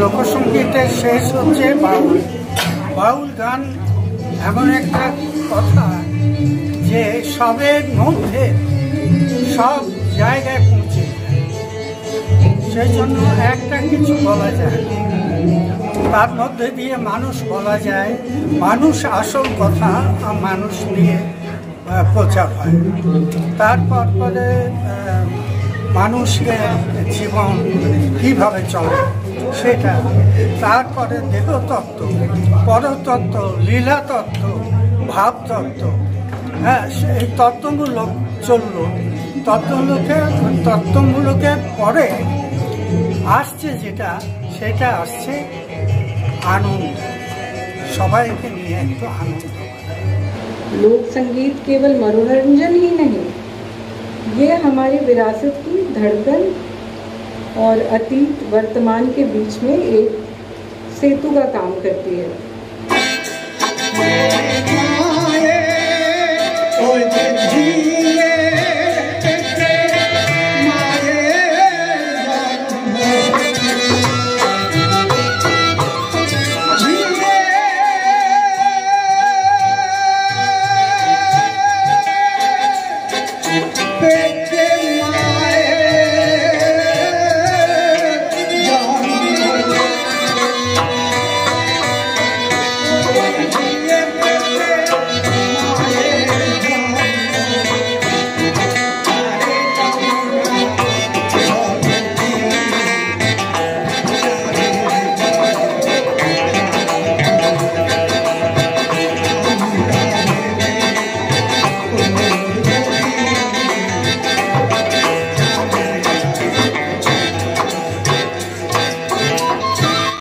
লোকসঙ্গীতের শেষ হচ্ছে বাউল। বাউল গান এমন একটা কথা যে সবের মধ্যে সব জায়গায় পৌঁছে যায়, সেই জন্য একটা কিছু বলা যায়, তার মধ্যে দিয়ে মানুষ বলা যায়, মানুষ আসল কথা মানুষ নিয়ে প্রচার হয়। তারপর পরে মানুষের জীবন কিভাবে চলে সেটা, তারপরে দেহতত্ত্ব, পরতত্ত্ব, লীলাতত্ত্ব, ভাবতত্ত্ব, হ্যাঁ সেই তত্ত্বগুলো চললো। তত্ত্বমূলকের পরে আসছে যেটা, সেটা আসছে आनंद, सबाई के लिए तो आनंद। लोक संगीत केवल मनोरंजन ही नहीं, ये हमारी विरासत की धड़कन और अतीत वर्तमान के बीच में एक सेतु का काम करती है।